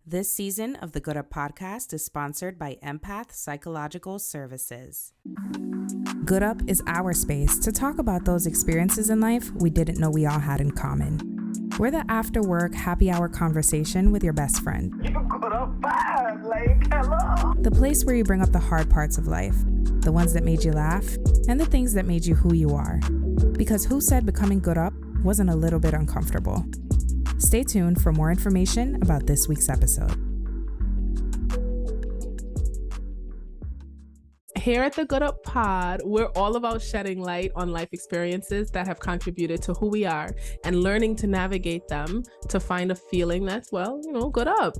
This season of the Good Up podcast is sponsored by Empath Psychological Services. Good Up is our space to talk about those experiences in life we didn't know we all had in common. We're the after-work happy hour conversation with your best friend. You good up bad, like, hello. The place where you bring up the hard parts of life, the ones that made you laugh, and the things that made you who you are. Because who said becoming good up wasn't a little bit uncomfortable? Stay tuned for more information about this week's episode. Here at the Good Up Pod, we're all about shedding light on life experiences that have contributed to who we are and learning to navigate them to find a feeling that's, well, good up.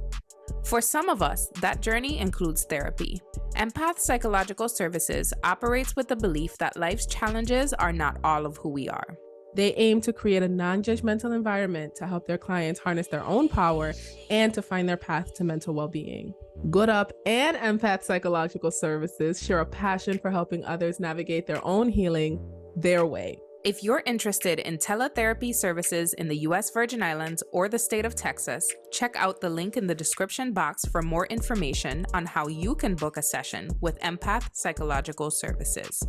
For some of us, that journey includes therapy. Empath Psychological Services operates with the belief that life's challenges are not all of who we are. They aim to create a non-judgmental environment to help their clients harness their own power and to find their path to mental well-being. Good Up and Empath Psychological Services share a passion for helping others navigate their own healing their way. If you're interested in teletherapy services in the U.S. Virgin Islands or the state of Texas, check out the link in the description box for more information on how you can book a session with Empath Psychological Services.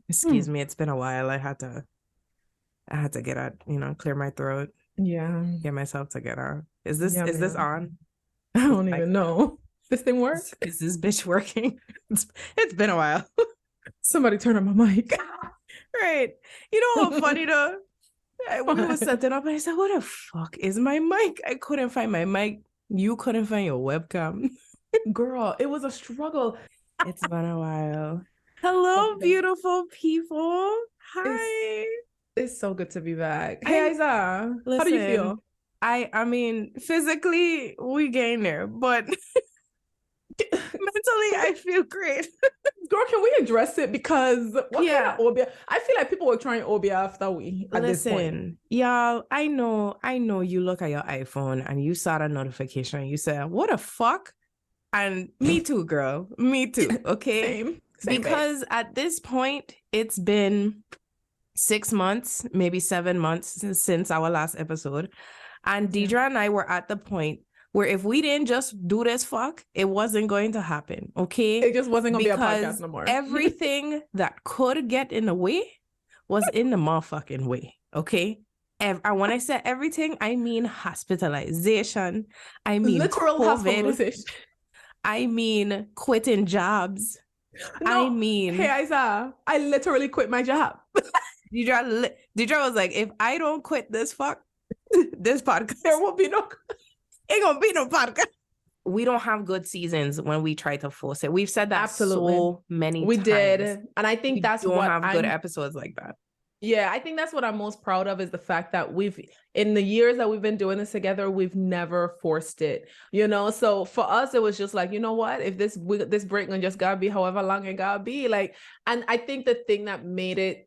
Excuse me. It's been a while. I had to get out, clear my throat. Yeah. Get myself together. Is this on? I don't even know. This thing works? Is this bitch working? It's been a while. Somebody turn on my mic. Right. You know what funny though? When we was setting up, I said, what the fuck is my mic? I couldn't find my mic. You couldn't find your webcam. Girl, it was a struggle. It's been a while. Hello, beautiful people. Hi. It's so good to be back. Hey, Isa, listen, how do you feel? I mean, physically, we getting there, but mentally, I feel great. Girl, can we address it? Because kind of Obia? I feel like people were trying Obia after we. At this point. Y'all, I know. You look at your iPhone and you saw the notification. And you said, "What the fuck?" And me too, girl. Me too. Okay. Same because at this point, it's been 6 months, maybe 7 months since our last episode. And Deidre and I were at the point where if we didn't just do this fuck, it wasn't going to happen. Okay. It just wasn't going to be a podcast no more. Everything that could get in the way was in the motherfucking way. Okay. And when I say everything, I mean hospitalization. I mean literal COVID. Hospitalization. I mean quitting jobs. No, I mean, hey Isa, I literally quit my job. Deidre was like, if I don't quit this podcast, there won't be no. Ain't gonna be no podcast. We don't have good seasons when we try to force it. We've said that Absolutely. So many times. We did, and I think that's don't what have good episodes like that. Yeah, I think that's what I'm most proud of is the fact that in the years that we've been doing this together, we've never forced it, So for us, it was just like, you know what, if this break and just gotta be however long it gotta be, like, and I think the thing that made it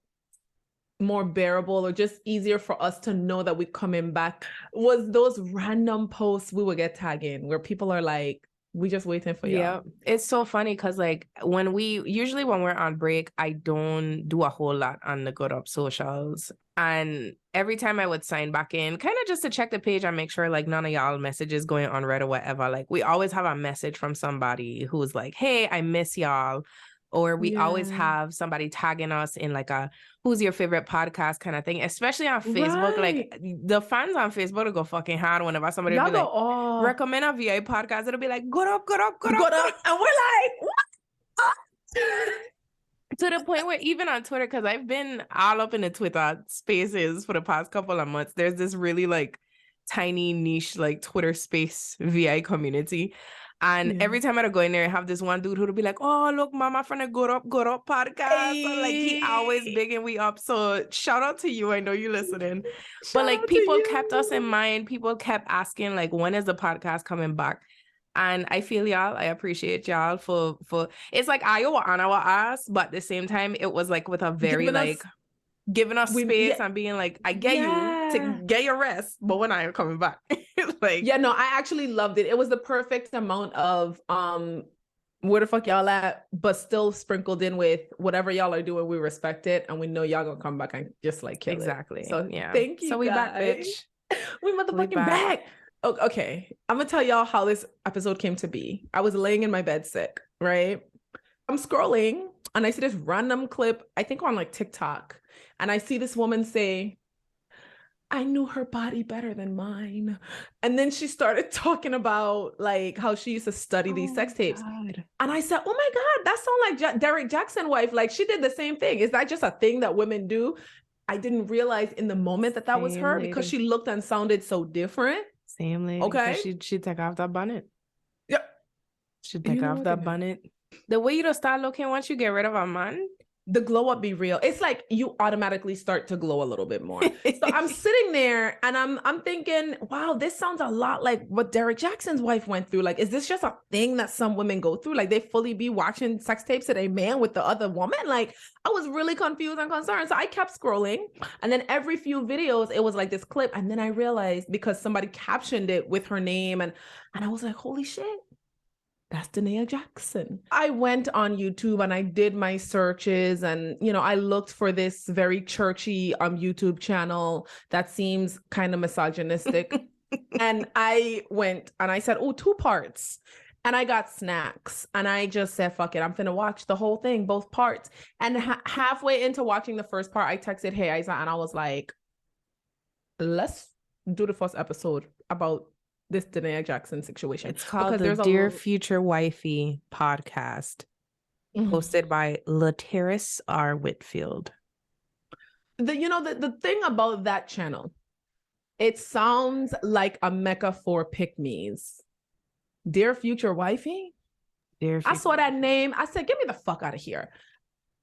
more bearable or just easier for us to know that we're coming back was those random posts we would get tagged in where people are like, we just waiting for you. Yeah, it's so funny because like when we're on break, I don't do a whole lot on the Good Up socials, and every time I would sign back in, kind of just to check the page and make sure like none of y'all messages going unread or whatever. Like we always have a message from somebody who's like, "Hey, I miss y'all," or we always have somebody tagging us in like a "Who's your favorite podcast" kind of thing, especially on Facebook. Right. Like the fans on Facebook will go fucking hard whenever somebody will be like, recommend a VA podcast. It'll be like, good up. And we're like, what? To the point where even on Twitter, because I've been all up in the Twitter spaces for the past couple of months, there's this really like tiny niche like Twitter space VI community. And every time I go in there, I have this one dude who'll be like, "Oh, look, mama from the Good Up podcast." Hey. So, like he always bigging we up. So shout out to you. I know you're listening. But like people kept us in mind. People kept asking like, when is the podcast coming back? And I feel y'all. I appreciate y'all for it's like I owe on our ass, but at the same time, it was like with a very giving us space and being like, I get you to get your rest, but when are you coming back? I actually loved it. It was the perfect amount of where the fuck y'all at, but still sprinkled in with whatever y'all are doing, we respect it, and we know y'all gonna come back and just like kill Exactly. it. So Yeah. thank you, So we back, guys. bitch. We motherfucking back. Oh, okay, I'm gonna tell y'all how this episode came to be. I was laying in my bed sick, right? I'm scrolling and I see this random clip, I think on like TikTok, and I see this woman say, I knew her body better than mine. And then she started talking about like how she used to study these sex tapes. God. And I said, oh my God, that sounds like Derrick Jaxn wife. Like she did the same thing. Is that just a thing that women do? I didn't realize in the moment that that was Same her lady. because she looked and sounded so different. Same lady. Okay. She take off that bonnet. Yep. She take off that bonnet. The way you don't start looking once you get rid of a man. The glow up be real. It's like you automatically start to glow a little bit more. So I'm sitting there and I'm thinking, wow, this sounds a lot like what Derrick Jaxn's wife went through. Like, is this just a thing that some women go through? Like they fully be watching sex tapes of a man with the other woman? Like I was really confused and concerned. So I kept scrolling, and then every few videos, it was like this clip. And then I realized because somebody captioned it with her name, and I was like, holy shit. That's Derrick Jaxn. I went on YouTube and I did my searches, and I looked for this very churchy YouTube channel that seems kind of misogynistic. And I went and I said, oh, 2 parts. And I got snacks and I just said, fuck it, I'm finna watch the whole thing, both parts. And halfway into watching the first part, I texted Hey Isa and I was like, let's do the first episode about this Derrick Jaxn situation. It's called the Dear Future Wifey podcast, hosted by Lateris R. Whitfield. The thing about that channel, it sounds like a mecca for pick-me's. Dear Future Wifey? I saw that name. I said, get me the fuck out of here.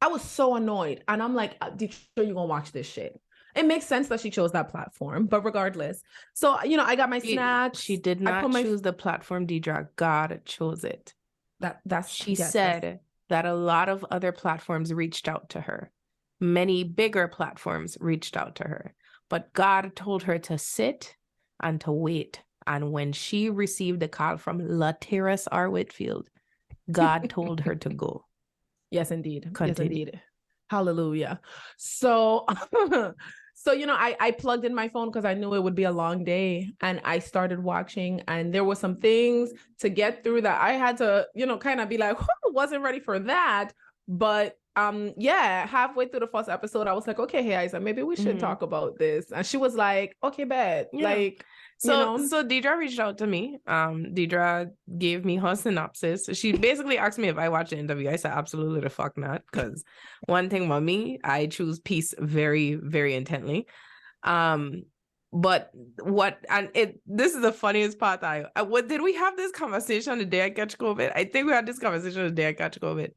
I was so annoyed. And I'm like, Deidre, you're gonna watch this shit. It makes sense that she chose that platform, but regardless. So, I got my snacks. She did not choose the platform, Deidre. God chose it. She said that a lot of other platforms reached out to her. Many bigger platforms reached out to her. But God told her to sit and to wait. And when she received a call from Lateris R. Whitfield, God told her to go. Yes, indeed. Continue. Yes, indeed. Hallelujah. So... So, I plugged in my phone because I knew it would be a long day, and I started watching, and there were some things to get through that I had to, kind of be like, wasn't ready for that. But halfway through the first episode, I was like, okay, Hey Isa, maybe we should talk about this. And she was like, okay, bet. Yeah. Like, So Deidre reached out to me. Deidre gave me her synopsis. She basically asked me if I watched the interview. I said absolutely the fuck not, because one thing about me, I choose peace very, very intently. But this is the funniest part. Did we have this conversation the day I catch COVID? I think we had this conversation the day I catch COVID.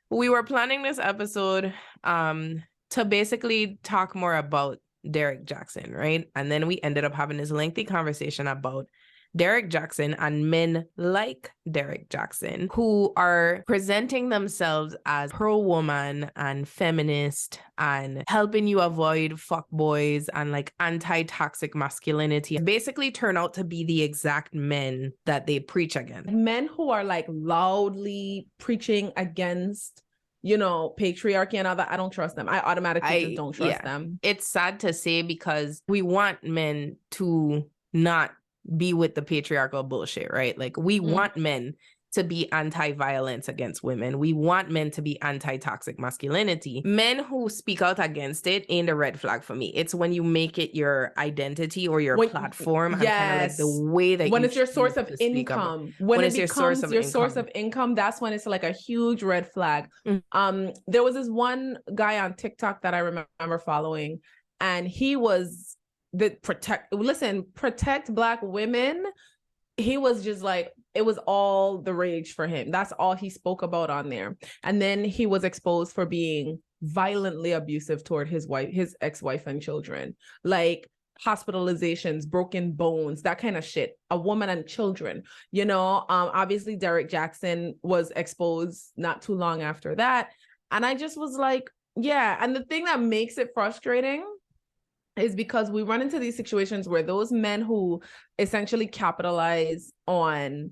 We were planning this episode to basically talk more about Derrick Jaxn, right? And then we ended up having this lengthy conversation about Derrick Jaxn and men like Derrick Jaxn who are presenting themselves as pro-woman and feminist and helping you avoid fuckboys and like anti-toxic masculinity, basically turn out to be the exact men that they preach against. Men who are like loudly preaching against patriarchy and all that, I don't trust them. I automatically just don't trust them. It's sad to say because we want men to not be with the patriarchal bullshit, right? Like we want men to be anti-violence against women. We want men to be anti-toxic masculinity. Men who speak out against it ain't a red flag for me. It's when you make it your identity or your platform and kind of like the way that when it's your source of income. When it becomes your source of income, that's when it's like a huge red flag. There was this one guy on TikTok that I remember following, and he was protect Black women. He was just like, it was all the rage for him. That's all he spoke about on there. And then he was exposed for being violently abusive toward his ex-wife and children, like hospitalizations, broken bones, that kind of shit. A woman and children, obviously Derrick Jaxn was exposed not too long after that. And I just was like, yeah. And the thing that makes it frustrating is because we run into these situations where those men who essentially capitalize on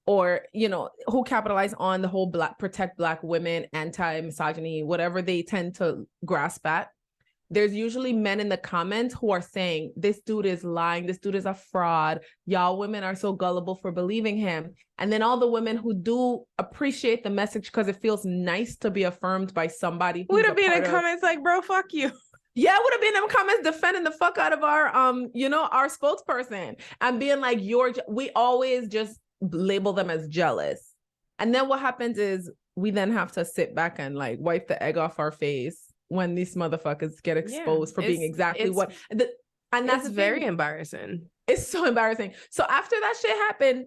or, you know, who capitalize on the whole protect Black women, anti-misogyny, whatever they tend to grasp at, there's usually men in the comments who are saying, this dude is lying, this dude is a fraud, y'all women are so gullible for believing him. And then all the women who do appreciate the message because it feels nice to be affirmed by somebody would have been in comments like, bro, fuck you. Yeah, would have been in the comments defending the fuck out of our you know, our spokesperson, and being like, we always just label them as jealous. And then what happens is we then have to sit back and like wipe the egg off our face when these motherfuckers get exposed for being exactly what. And that's very embarrassing. It's so embarrassing. So after that shit happened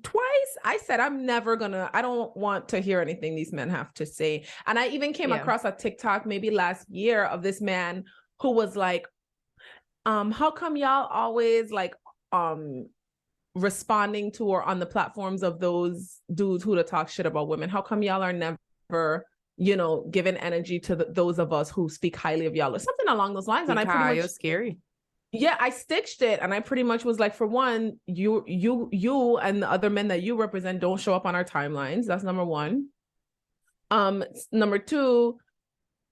twice, I said, I don't want to hear anything these men have to say. And I even came across a TikTok maybe last year of this man who was like, how come y'all always like responding to or on the platforms of those dudes who to talk shit about women? How come y'all are never, you know, giving energy to those of us who speak highly of y'all, or something along those lines? And I pretty much, it was scary. Yeah, I stitched it, and I pretty much was like, for one, you and the other men that you represent don't show up on our timelines. That's number one. Number two,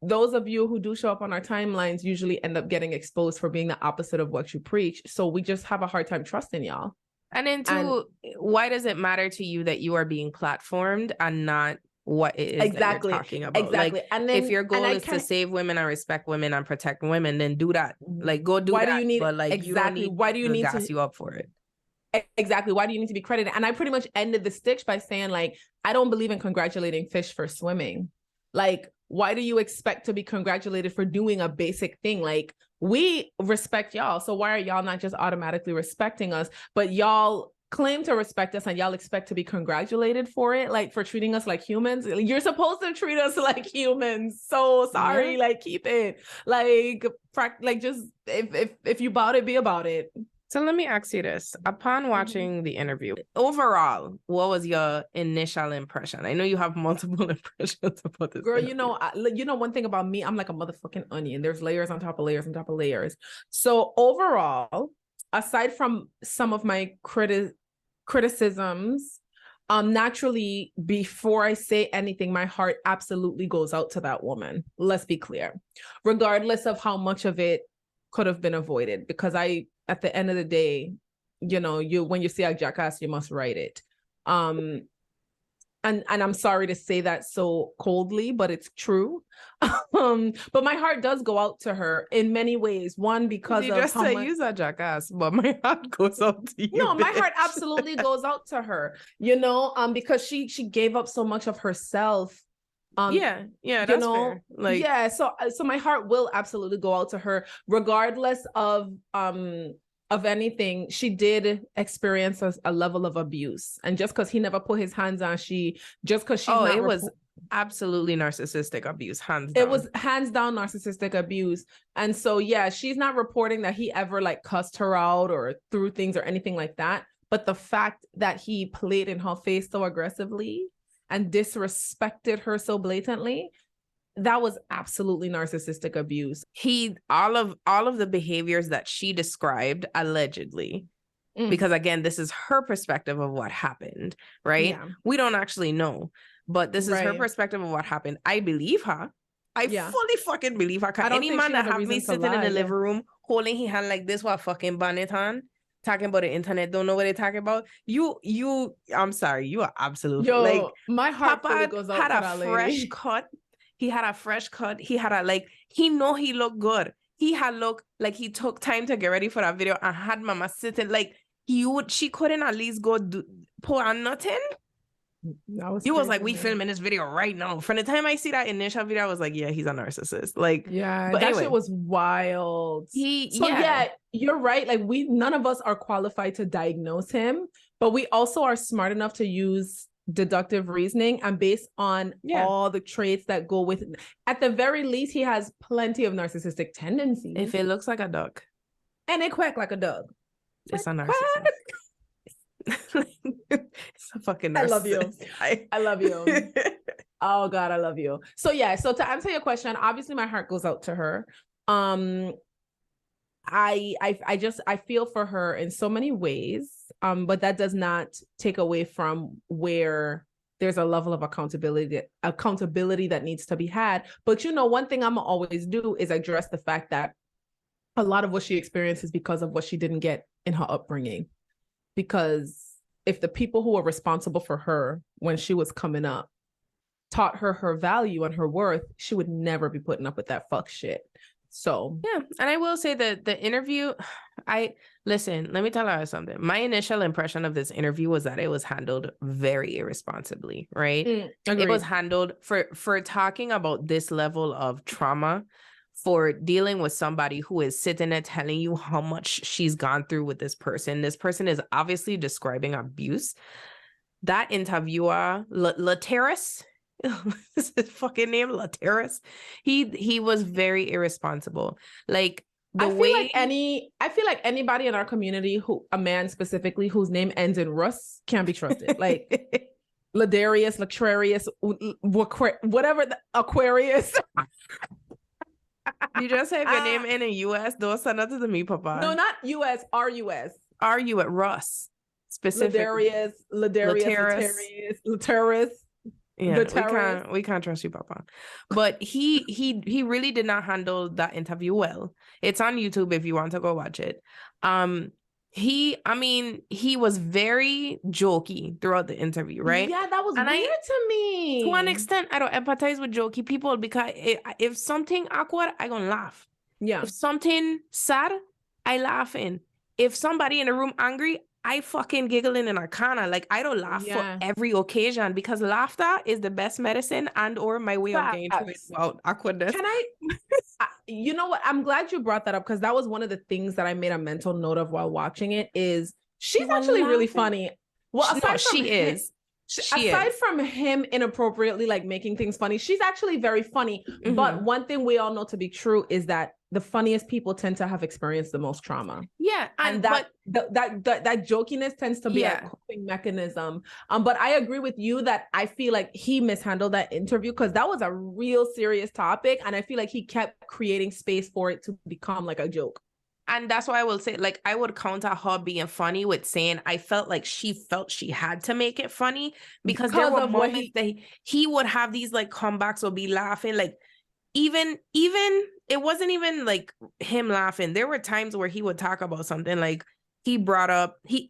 those of you who do show up on our timelines usually end up getting exposed for being the opposite of what you preach. So we just have a hard time trusting y'all. And then two, why does it matter to you that you are being platformed and not what it is that you're talking about? Exactly. Like, and then, if your goal is to save women and respect women and protect women, then do that. Like, go do that. Why do you need, but like, exactly, you don't need why do you need to gas you up for it? Exactly. Why do you need to be credited? And I pretty much ended the stitch by saying, like, I don't believe in congratulating fish for swimming. Like, why do you expect to be congratulated for doing a basic thing? Like, we respect y'all, so why are y'all not just automatically respecting us? But y'all claim to respect us and y'all expect to be congratulated for it, like for treating us like humans. You're supposed to treat us like humans. So sorry, like, keep it like just if you about it, be about it. So let me ask you this. Upon watching the interview, overall, what was your initial impression? I know you have multiple impressions about this. Girl, you know, one thing about me, I'm like a motherfucking onion. There's layers on top of layers on top of layers. So overall, aside from some of my criticisms, naturally, before I say anything, my heart absolutely goes out to that woman. Let's be clear, regardless of how much of it could have been avoided, because at the end of the day, you know, when you see a jackass, you must write it. And I'm sorry to say that so coldly, but it's true. But my heart does go out to her in many ways. One, because you just say you're a jackass, but my heart goes out to you. No, my heart absolutely goes out to her. You know, because she gave up so much of herself. Yeah, that's fair. Like, yeah, so my heart will absolutely go out to her, regardless of anything. She did experience a level of abuse, and just because he never put his hands on, it was absolutely narcissistic abuse, hands down. It was hands down narcissistic abuse. And so yeah, she's not reporting that he ever like cussed her out or threw things or anything like that, but the fact that he played in her face so aggressively and disrespected her so blatantly, that was absolutely narcissistic abuse. All of the behaviors that she described allegedly, because again, this is her perspective of what happened, right? Yeah. We don't actually know, but this is her perspective of what happened. I believe her. I fully fucking believe her. Any man that have me sitting in the living room holding his hand like this while fucking bonnet on, talking about the internet, don't know what they're talking about. I'm sorry, you are absolutely like, my heart Papa goes out had to a that fresh lady. cut. He had a fresh cut. He had he looked good. He had looked like he took time to get ready for that video and had mama sitting like she couldn't at least go pour on nothing. He was like, we filming this video right now. From the time I see that initial video, I was like, yeah, he's a narcissist. Like, yeah, but that anyway, shit was wild. Yeah, you're right. Like, none of us are qualified to diagnose him, but we also are smart enough to use deductive reasoning and based on all the traits that go with it. At the very least, he has plenty of narcissistic tendencies. If it looks like a duck and it quack like a dog, it's a narcissist. It's a fucking narcissist. I love you. I love you. Oh God, I love you. So yeah, so to answer your question, obviously my heart goes out to her. I feel for her in so many ways, but that does not take away from where there's a level of accountability that needs to be had. But one thing I'm always do is address the fact that a lot of what she experiences because of what she didn't get in her upbringing. Because if the people who were responsible for her when she was coming up taught her her value and her worth, she would never be putting up with that fuck shit. So yeah, and I will say that the interview, listen, let me tell you something. My initial impression of this interview was that it was handled very irresponsibly, right? It was handled for talking about this level of trauma, for dealing with somebody who is sitting there telling you how much she's gone through with this person. This person is obviously describing abuse. That interviewer, Lateris, his fucking name, Lateris, he was very irresponsible. Like, I feel like anybody in our community, a man specifically whose name ends in Russ, can't be trusted. Like Ladarius, Lacrarius, whatever, Aquarius. You just say if your name in the US, don't send that to me, Papa. No, not US, RUS. RU at Russ. Specifically. Lateris. Yeah, we can't trust you, Papa. But he really did not handle that interview well. It's on YouTube if you want to go watch it. He was very jokey throughout the interview, right? Yeah, that was weird to me. To an extent, I don't empathize with jokey people because if something awkward, I gonna laugh. Yeah. If something sad, I laughing. If somebody in the room angry, I fucking giggling in a corner. Like, I don't laugh for every occasion because laughter is the best medicine and or my way of getting through it without awkwardness. Can I you know what? I'm glad you brought that up because that was one of the things that I made a mental note of while watching it is she's actually really funny. Well, aside from him inappropriately like making things funny, she's actually very funny. Mm-hmm. But one thing we all know to be true is that the funniest people tend to have experienced the most trauma. Yeah, and that jokiness tends to be a coping mechanism. But I agree with you that I feel like he mishandled that interview because that was a real serious topic, and I feel like he kept creating space for it to become like a joke. And that's why I will say, like, I would counter her being funny with saying I felt like she felt she had to make it funny because there were moments that he would have these like comebacks or be laughing. Like, even it wasn't even like him laughing. There were times where he would talk about something like he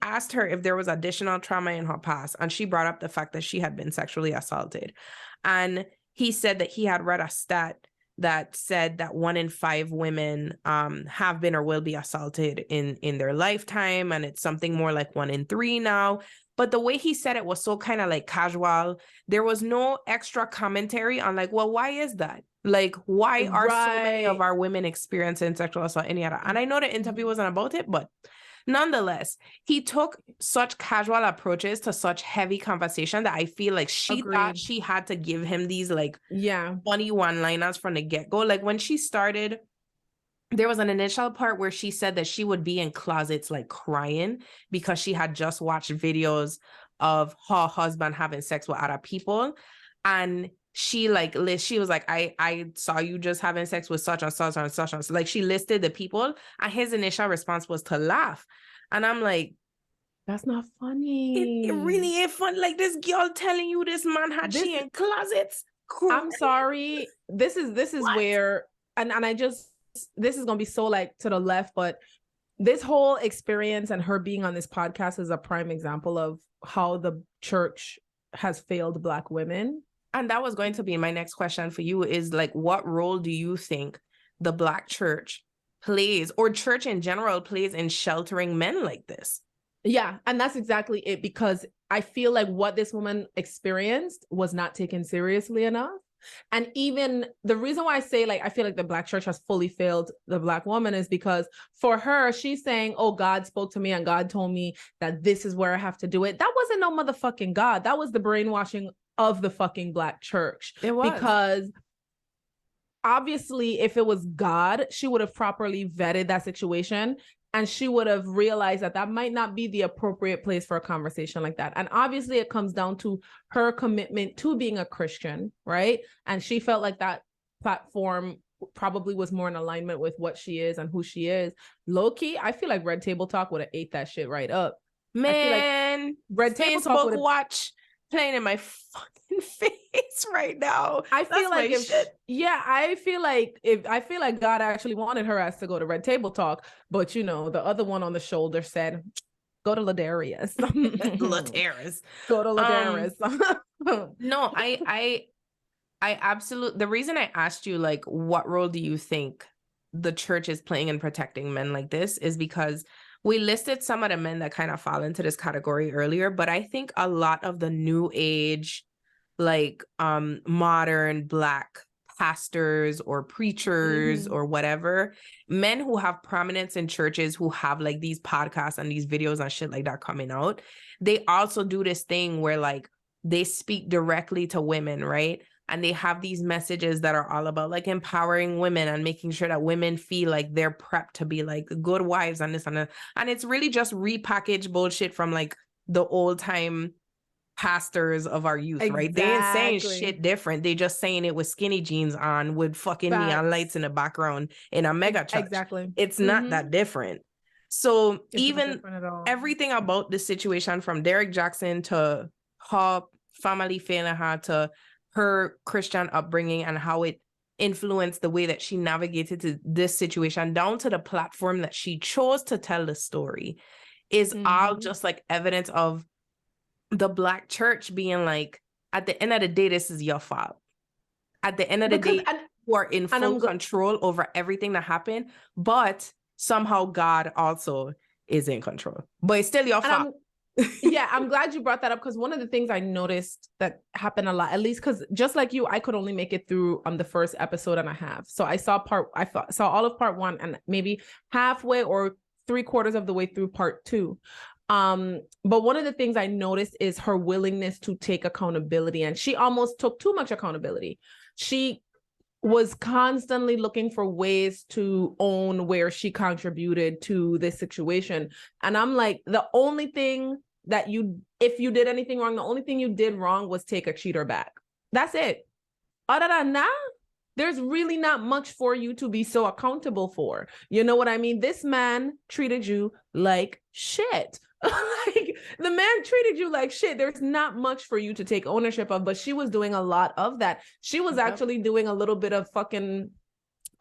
asked her if there was additional trauma in her past. And she brought up the fact that she had been sexually assaulted. And he said that he had read a stat that said that 1 in 5 women have been or will be assaulted in their lifetime. And it's something more like 1 in 3 now. But the way he said it was so kind of like casual. There was no extra commentary on like, well, why is that? Like, why are so many of our women experiencing sexual assault? And I know the interview wasn't about it, but nonetheless, he took such casual approaches to such heavy conversation that I feel like she thought she had to give him these like funny one-liners from the get-go. Like when she started, there was an initial part where she said that she would be in closets like crying because she had just watched videos of her husband having sex with other people. And she was like, I saw you just having sex with such and such and such and such. Like she listed the people and his initial response was to laugh. And I'm like, that's not funny. It really ain't fun. Like this girl telling you this man she in closets. I'm sorry. This is where, and I just, this is going to be so like to the left, but this whole experience and her being on this podcast is a prime example of how the church has failed Black women. And that was going to be my next question for you is like, what role do you think the Black church plays or church in general plays in sheltering men like this? Yeah. And that's exactly it, because I feel like what this woman experienced was not taken seriously enough. And even the reason why I say like, I feel like the Black church has fully failed the Black woman is because for her, she's saying, oh, God spoke to me and God told me that this is where I have to do it. That wasn't no motherfucking God. That was the brainwashing of the fucking Black church. It was. Because obviously if it was God, she would have properly vetted that situation and she would have realized that that might not be the appropriate place for a conversation like that. And obviously it comes down to her commitment to being a Christian, right? And she felt like that platform probably was more in alignment with what she is and who she is. Low key, I feel like Red Table Talk would have ate that shit right up. Man, I feel like Red Table Talk Facebook would've... watch playing in my fucking face right now. I feel like if shit. Yeah, I feel like God actually wanted her ass to go to Red Table Talk, but you know, the other one on the shoulder said, go to Ladarius. Ladarius. Go to Ladarius. No, I absolutely, the reason I asked you, like, what role do you think the church is playing in protecting men like this is because we listed some of the men that kind of fall into this category earlier, but I think a lot of the new age, like modern Black pastors or preachers or whatever, men who have prominence in churches, who have like these podcasts and these videos and shit like that coming out, they also do this thing where like they speak directly to women, right? And they have these messages that are all about like empowering women and making sure that women feel like they're prepped to be like good wives and this and that. And it's really just repackaged bullshit from like the old time pastors of our youth, right? They ain't saying shit different. They just saying it with skinny jeans on with fucking neon lights in the background in a mega church. Exactly. It's not that different. So it's even everything about this situation, from Derrick Jaxn to her family failing her to her Christian upbringing and how it influenced the way that she navigated to this situation, down to the platform that she chose to tell the story, is all just like evidence of the Black church being like, at the end of the day, this is your fault. At the end of the day, you are in full control over everything that happened, but somehow God also is in control. But it's still your fault. Yeah, I'm glad you brought that up, because one of the things I noticed that happened a lot, at least because just like you, I could only make it through the first episode and a half. So I saw all of part 1 and maybe halfway or 3/4 of the way through part 2. But one of the things I noticed is her willingness to take accountability, and she almost took too much accountability. She was constantly looking for ways to own where she contributed to this situation. And I'm like, the only thing that if you did anything wrong, the only thing you did wrong was take a cheater back. That's it. Other than that, there's really not much for you to be so accountable for. You know what I mean? This man treated you like shit. Like, the man treated you like shit. There's not much for you to take ownership of, but she was doing a lot of that. She was actually doing a little bit of fucking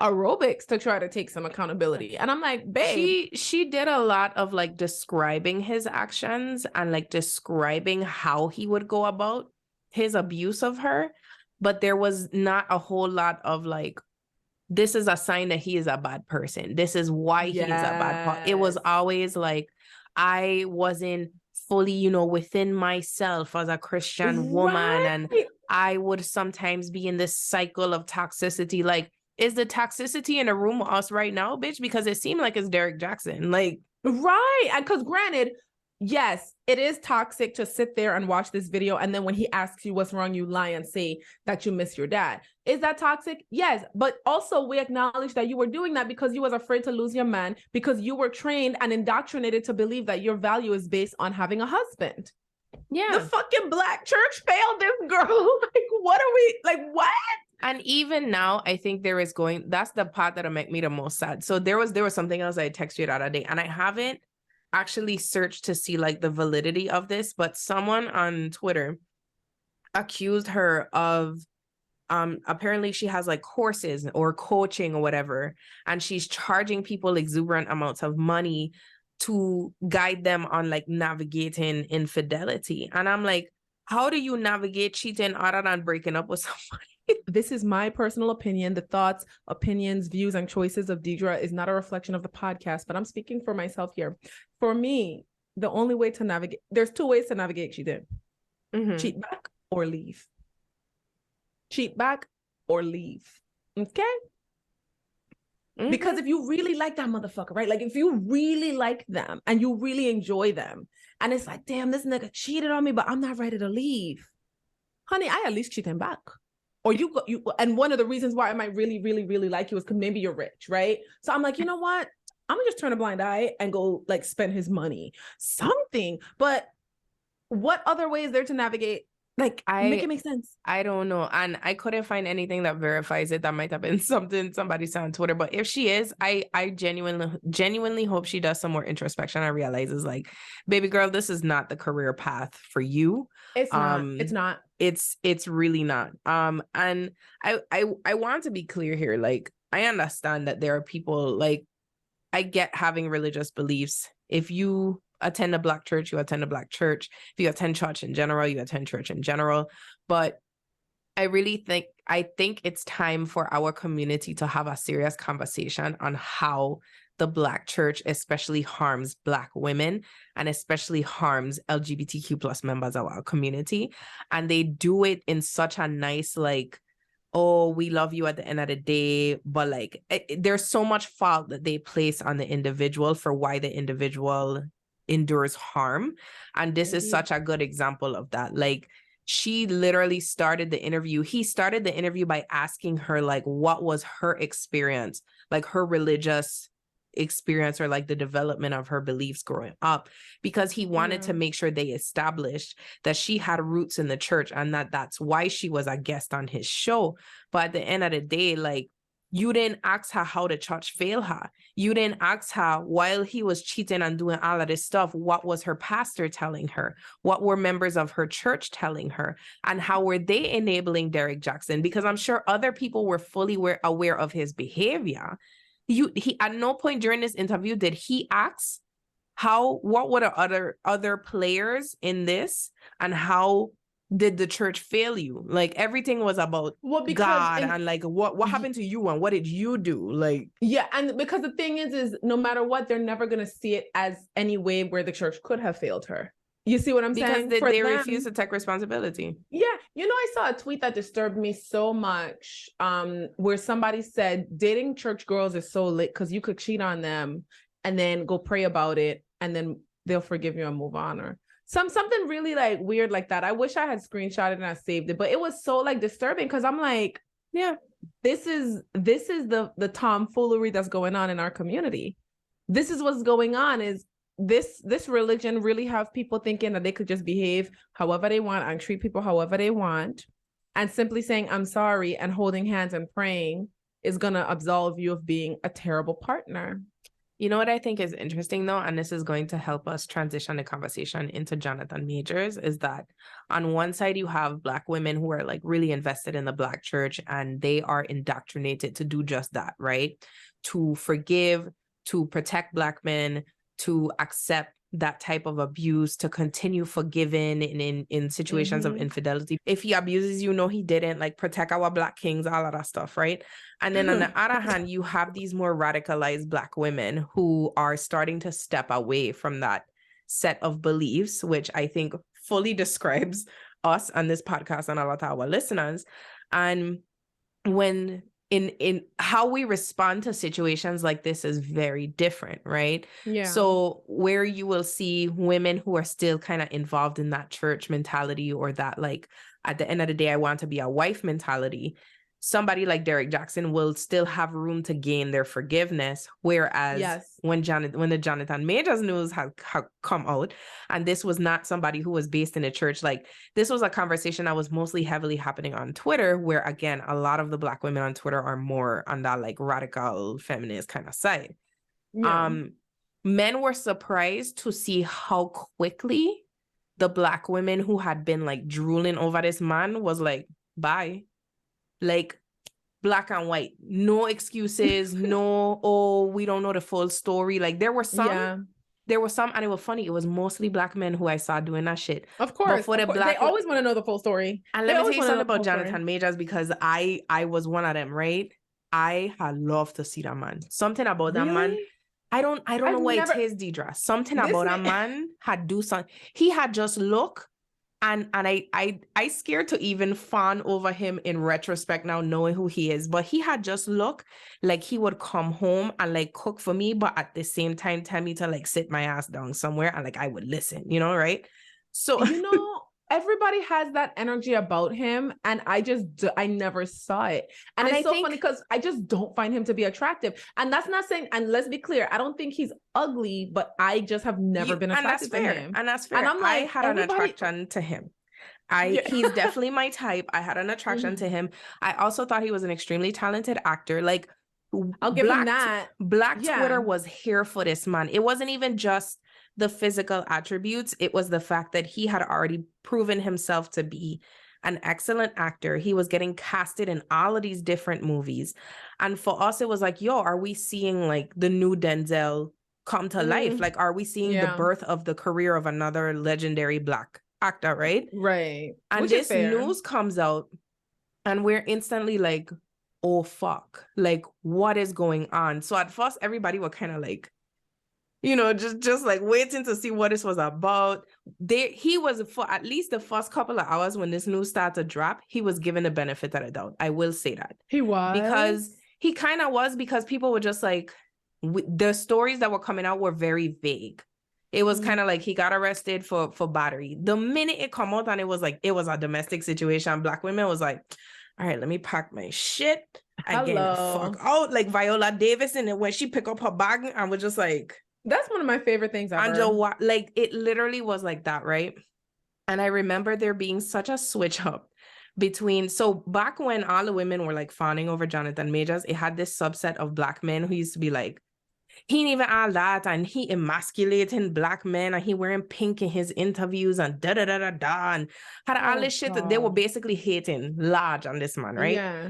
aerobics to try to take some accountability. And I'm like, babe. She did a lot of like describing his actions and like describing how he would go about his abuse of her. But there was not a whole lot of like, this is a sign that he is a bad person. This is why he is a bad person. It was always like, I wasn't fully, within myself as a Christian woman. And I would sometimes be in this cycle of toxicity. Like, is the toxicity in a room with us right now, bitch? Because it seemed like it's Derrick Jaxn. Like, right. And because granted, yes, it is toxic to sit there and watch this video, and then when he asks you what's wrong, you lie and say that you miss your dad. Is that toxic? Yes. But also we acknowledge that you were doing that because you was afraid to lose your man, because you were trained and indoctrinated to believe that your value is based on having a husband. Yeah. The fucking Black church failed this girl. Like, what are we, like, what? And even now, I think that's the part that'll make me the most sad. So there was something else I texted you the other day, and I haven't actually searched to see like the validity of this, but someone on Twitter accused her of apparently she has like courses or coaching or whatever, and she's charging people exuberant amounts of money to guide them on like navigating infidelity. And I'm like, how do you navigate cheating other than breaking up with somebody? This is my personal opinion. The thoughts, opinions, views, and choices of Deidre is not a reflection of the podcast, but I'm speaking for myself here. For me, the only way to navigate, there's 2 ways to navigate cheating. Cheat back or leave. Cheat back or leave. Okay? Because if you really like that motherfucker, right? Like, if you really like them and you really enjoy them, and it's like, damn, this nigga cheated on me, but I'm not ready to leave. Honey, I at least cheat him back. Or and one of the reasons why I might really, really, really like you is because maybe you're rich, right? So I'm like, you know what? I'm gonna just turn a blind eye and go like spend his money, something. But what other way is there to navigate Like, make it make sense. I don't know. And I couldn't find anything that verifies it. That might have been something somebody said on Twitter. But if she is, I genuinely hope she does some more introspection and realizes, like, baby girl, this is not the career path for you. It's not. It's not. It's really not. And I want to be clear here. Like, I understand that there are people, like, I get having religious beliefs. If you attend a Black church, you attend a Black church. If you attend church in general, you attend church in general. But I think it's time for our community to have a serious conversation on how the Black church especially harms Black women and especially harms LGBTQ plus members of our community. And they do it in such a nice, like, oh, we love you at the end of the day. But like, there's so much fault that they place on the individual for why the individual endures harm. And this is such a good example of that. Like, she literally started the interview. He started the interview by asking her, like, what was her experience, like her religious experience or like the development of her beliefs growing up, because he wanted to make sure they established that she had roots in the church and that's why she was a guest on his show. But at the end of the day, like, you didn't ask her how the church failed her. You didn't ask her, while he was cheating and doing all of this stuff, what was her pastor telling her? What were members of her church telling her? And how were they enabling Derrick Jaxn? Because I'm sure other people were fully aware of his behavior. He at no point during this interview did he ask what were the other players in this, and how did the church fail you? Like, everything was about God and like what happened to you and what did you do? Like, yeah, and because the thing is no matter what, they're never gonna see it as any way where the church could have failed her. You see what I'm saying? Because they refuse to take responsibility. Yeah. You know, I saw a tweet that disturbed me so much, where somebody said dating church girls is so lit because you could cheat on them and then go pray about it and then they'll forgive you and move on, or something really like weird like that. I wish I had screenshotted and I saved it, but it was so like disturbing because I'm like, yeah, this is the tomfoolery that's going on in our community. This is what's going on, is this religion really have people thinking that they could just behave however they want and treat people however they want, and simply saying I'm sorry and holding hands and praying is gonna absolve you of being a terrible partner. You know what I think is interesting though, and this is going to help us transition the conversation into Jonathan Majors, is that on one side you have Black women who are like really invested in the Black church and they are indoctrinated to do just that, right? To forgive, to protect Black men, to accept that type of abuse, to continue forgiving in situations of infidelity. If he abuses you, no, he didn't, like, protect our Black kings, all of that stuff, right? And then on the other hand, you have these more radicalized Black women who are starting to step away from that set of beliefs, which I think fully describes us on this podcast and a lot of our listeners. And when in how we respond to situations like this is very different, right? Yeah. So where you will see women who are still kind of involved in that church mentality, or that, like, at the end of the day, I want to be a wife mentality, somebody like Derrick Jaxn will still have room to gain their forgiveness. Whereas when the Jonathan Majors news had come out, and this was not somebody who was based in a church, like, this was a conversation that was mostly heavily happening on Twitter, where again, a lot of the Black women on Twitter are more on that like radical feminist kind of side. Yeah. Men were surprised to see how quickly the Black women who had been like drooling over this man was like, bye. Like, black and white, no excuses, no, oh, we don't know the full story. Like, there were some, and it was funny. It was mostly Black men who I saw doing that shit. Of course, they always want to know the full story. And let me tell you something about Jonathan Majors, because I was one of them, right? I had loved to see that man. Something about that man. I don't know what it is, Deidre. Something about that man had do something. He had just look. And I scared to even fawn over him in retrospect now, knowing who he is. But he had just looked like he would come home and like cook for me, but at the same time tell me to like sit my ass down somewhere and like I would listen, you know, right? So everybody has that energy about him, and I never saw it. And it's so funny because I just don't find him to be attractive. And that's not saying, and let's be clear, I don't think he's ugly, but I just have never been attracted to him. And that's fair. And I'm like, I had an attraction to him. He's definitely my type. I had an attraction to him. I also thought he was an extremely talented actor. Like, I'll give him that. Black Twitter was here for this man. It wasn't even just the physical attributes. It was the fact that he had already proven himself to be an excellent actor. He was getting casted in all of these different movies. And for us, it was like, yo, are we seeing like the new Denzel come to life? Like, are we seeing the birth of the career of another legendary Black actor, right? Right. And Which this news comes out and we're instantly like, oh, fuck. Like, what is going on? So at first, everybody were kind of like, you know, just like waiting to see what this was about. He was, for at least the first couple of hours when this news started to drop, he was given the benefit of the doubt. I will say that. He was? Because he kind of was, because people were just like, the stories that were coming out were very vague. It was kind of like he got arrested for battery. The minute it come out and it was like, it was a domestic situation, Black women was like, all right, let me pack my shit. I get the fuck out. Like Viola Davis, and when she picked up her bag and was just like, that's one of my favorite things ever. Angela, like it literally was like that, right? And I remember there being such a switch up between, so back when all the women were like fawning over Jonathan Majors, it had this subset of Black men who used to be like, he ain't even all that, and he emasculating Black men, and he wearing pink in his interviews, and da-da-da-da-da, and had all this shit that they were basically hating large on this man, right? Yeah.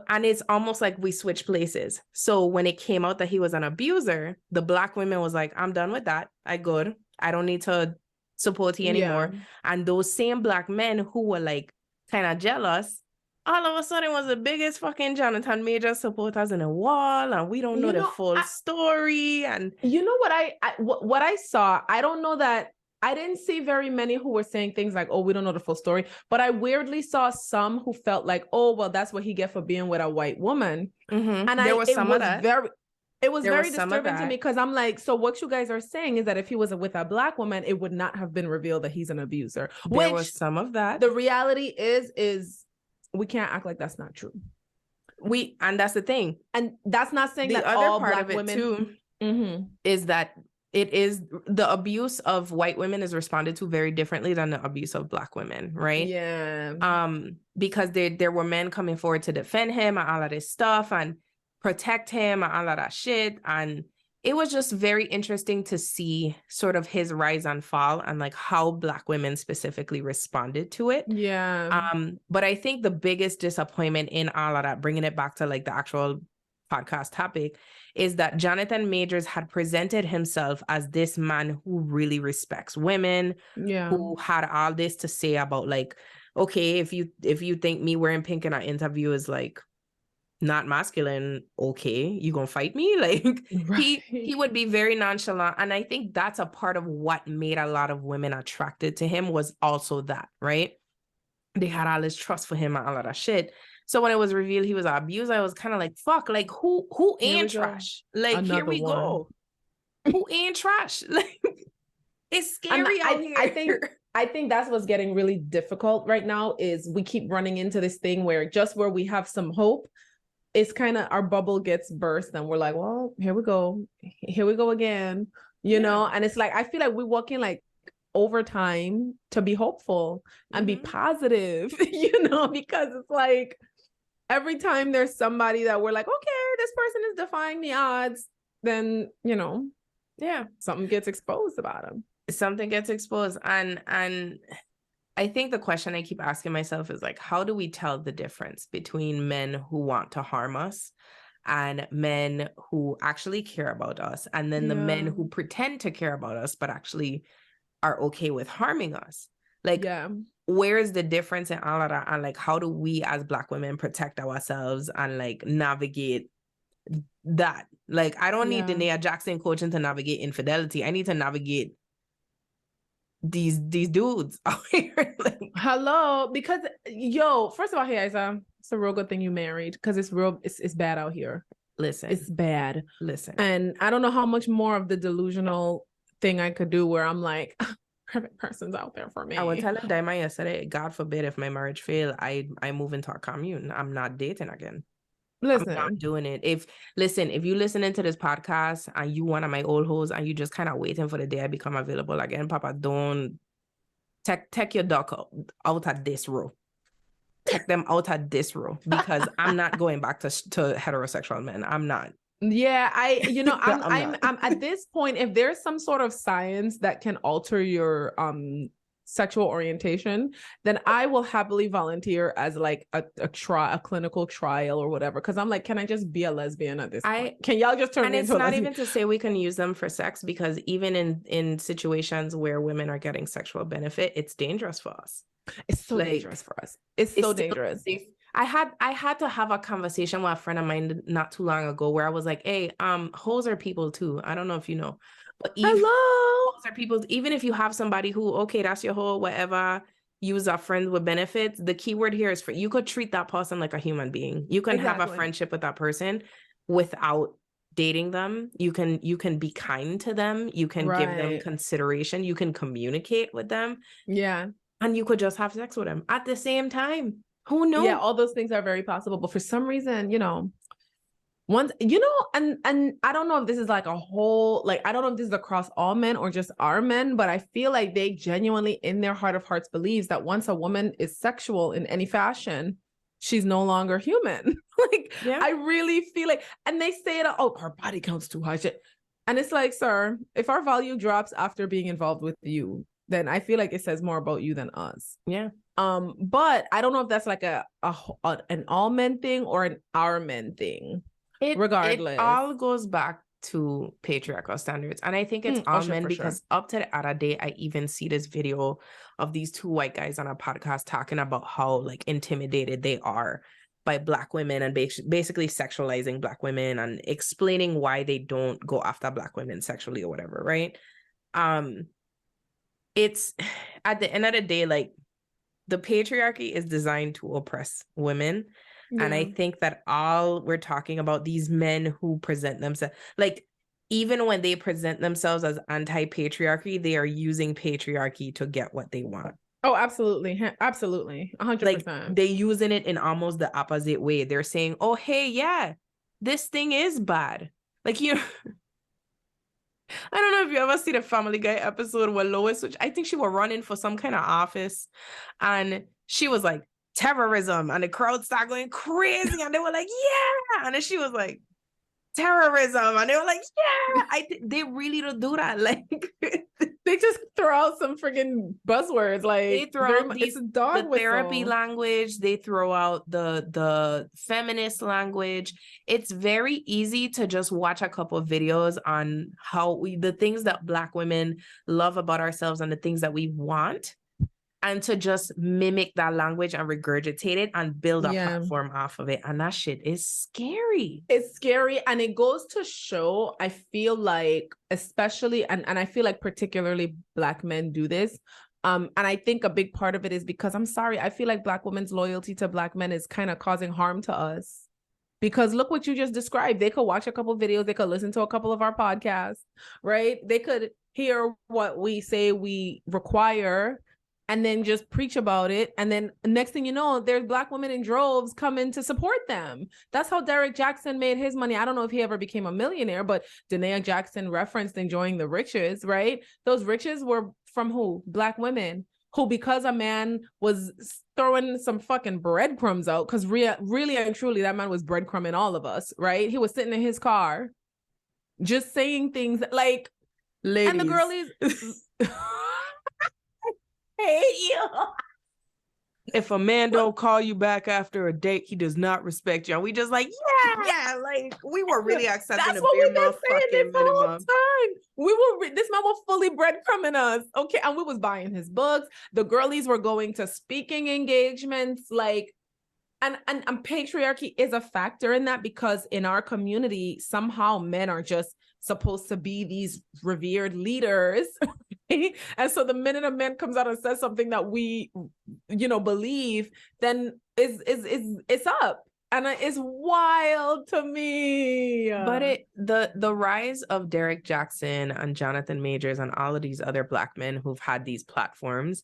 And it's almost like we switched places. So when it came out that he was an abuser, the Black women was like, I'm done with that. I good. I don't need to support you anymore. Yeah. And those same Black men who were like kind of jealous, all of a sudden was the biggest fucking Jonathan Major supporters in the wall, and we don't know the full story. And you know what I saw, I don't know that I didn't see very many who were saying things like, oh, we don't know the full story. But I weirdly saw some who felt like, oh, well, that's what he get for being with a white woman. Mm-hmm. And there was some of that. It was very disturbing to me, because I'm like, so what you guys are saying is that if he was with a Black woman, it would not have been revealed that he's an abuser. There was some of that. The reality is we can't act like that's not true. And that's the thing. And that's not saying that other all part Black of it women too is that it is the abuse of white women is responded to very differently than the abuse of Black women, right? Yeah. Because there were men coming forward to defend him and all of this stuff and protect him and all of that shit. And it was just very interesting to see sort of his rise and fall and like how Black women specifically responded to it. Yeah. But I think the biggest disappointment in all of that, bringing it back to like the actual podcast topic, is that Jonathan Majors had presented himself as this man who really respects women, who had all this to say about like, okay, if you think me wearing pink in an interview is like not masculine, okay, you gonna fight me? Like he would be very nonchalant. And I think that's a part of what made a lot of women attracted to him, was also that, right? They had all this trust for him and all of that shit. So when it was revealed he was an abuser, I was kind of like, fuck, like who ain't trash? Like, another here we go. Who ain't trash? Like, it's scary out here. I think that's what's getting really difficult right now, is we keep running into this thing where just where we have some hope, it's kind of our bubble gets burst and we're like, well, here we go again, you know? And it's like, I feel like we're walking like over time to be hopeful and be positive, you know, because it's like, every time there's somebody that we're like, okay, this person is defying the odds, then, you know, something gets exposed about them. Something gets exposed. And I think the question I keep asking myself is like, how do we tell the difference between men who want to harm us and men who actually care about us, and then the men who pretend to care about us but actually are okay with harming us? Like, where is the difference in all of that? And like, how do we as Black women protect ourselves and like navigate that? Like, I don't need Derrick Jaxn coaching to navigate infidelity. I need to navigate these dudes out here. Like, hello, because first of all, hey Isa, it's a real good thing you married, because it's bad out here. Listen, it's bad. Listen, and I don't know how much more of the delusional thing I could do where I'm like, perfect person's out there for me. I was telling Daima yesterday, God forbid if my marriage fail, I move into a commune. I'm not dating again. Listen, I'm not doing it. If you listening to this podcast and you one of my old hoes and you just kind of waiting for the day I become available again, Papa, don't take your duck out of this row. Take them out of this row, because I'm not going back to heterosexual men. I'm not. Yeah, I'm not. at this point, if there's some sort of science that can alter your sexual orientation, then I will happily volunteer as like a clinical trial or whatever. Because I'm like, can I just be a lesbian at this point? Can y'all just turn me into a lesbian? And it's not even to say we can use them for sex, because even in situations where women are getting sexual benefit, it's dangerous for us. It's so dangerous for us. It's so dangerous. I had to have a conversation with a friend of mine not too long ago where I was like, hey, hoes are people too. I don't know if you know, but hoes are people. Even if you have somebody who, okay, that's your hoe, whatever, use a friend with benefits. The key word here is for, you could treat that person like a human being. You can have a friendship with that person without dating them. You can be kind to them. You can give them consideration. You can communicate with them. Yeah. And you could just have sex with them at the same time. Who knows? Yeah, all those things are very possible. But for some reason, and I don't know if this is like a whole, like, I don't know if this is across all men or just our men, but I feel like they genuinely in their heart of hearts believes that once a woman is sexual in any fashion, she's no longer human. I really feel like, and they say it, oh, her body count's too high. And it's like, sir, if our value drops after being involved with you, then I feel like it says more about you than us. Yeah. But I don't know if that's like an all men thing or an our men thing. Regardless, it all goes back to patriarchal standards, and I think it's all men because up to the other day, I even see this video of these two white guys on a podcast talking about how like intimidated they are by Black women and basically sexualizing Black women and explaining why they don't go after Black women sexually or whatever, right? It's at the end of the day, like, the patriarchy is designed to oppress women. Yeah. And I think that all we're talking about, these men who present themselves, like, even when they present themselves as anti-patriarchy, they are using patriarchy to get what they want. Oh, absolutely. Absolutely. 100%. Like, they're using it in almost the opposite way. They're saying, oh, hey, yeah, this thing is bad. Like, I don't know if you ever see the Family Guy episode where Lois, which I think she was running for some kind of office, and she was like, terrorism, and the crowd started going crazy, and they were like, yeah, and then she was like, terrorism, and they were like, yeah. They really don't do that. Like, they just throw out some freaking buzzwords. Like, they throw out the therapy language. They throw out the feminist language. It's very easy to just watch a couple of videos on how the things that Black women love about ourselves and the things that we want, and to just mimic that language and regurgitate it and build a platform off of it. And that shit is scary. It's scary. And it goes to show, I feel like, especially, and I feel like particularly Black men do this. And I think a big part of it is because, I'm sorry, I feel like Black women's loyalty to Black men is kind of causing harm to us. Because look what you just described. They could watch a couple of videos. They could listen to a couple of our podcasts, right? They could hear what we say we require and then just preach about it. And then next thing you know, there's Black women in droves coming to support them. That's how Derrick Jaxn made his money. I don't know if he ever became a millionaire, but Derrick Jaxn referenced enjoying the riches, right? Those riches were from who? Black women who, because a man was throwing some fucking breadcrumbs out, because really and truly, that man was breadcrumbing all of us, right? He was sitting in his car just saying things like, ladies. And the girlies... hate you. If a man don't call you back after a date, he does not respect you. And we just like, yeah, like, we were really accepting That's the what bare we've been saying this minimum. whole time. This man was fully breadcrumbing us. Okay. And we was buying his books. The girlies were going to speaking engagements, like, and patriarchy is a factor in that, because in our community, somehow men are just supposed to be these revered leaders. And so the minute a man comes out and says something that we, believe, then it's up. And it's wild to me. But the rise of Derrick Jaxn and Jonathan Majors and all of these other Black men who've had these platforms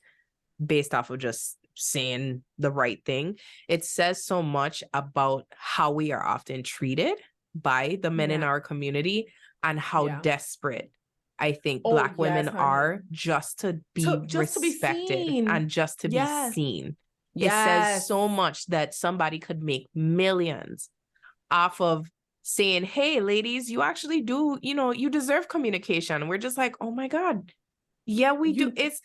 based off of just saying the right thing, it says so much about how we are often treated by the men in our community and how desperate I think Oh, Black yes, women honey. are just to be Just to be respected seen. and just to Yes. be seen. It Yes. says so much that somebody could make millions off of saying, hey, ladies, you actually do, you know, you deserve communication. We're just like, oh my God. Yeah, we do. It's,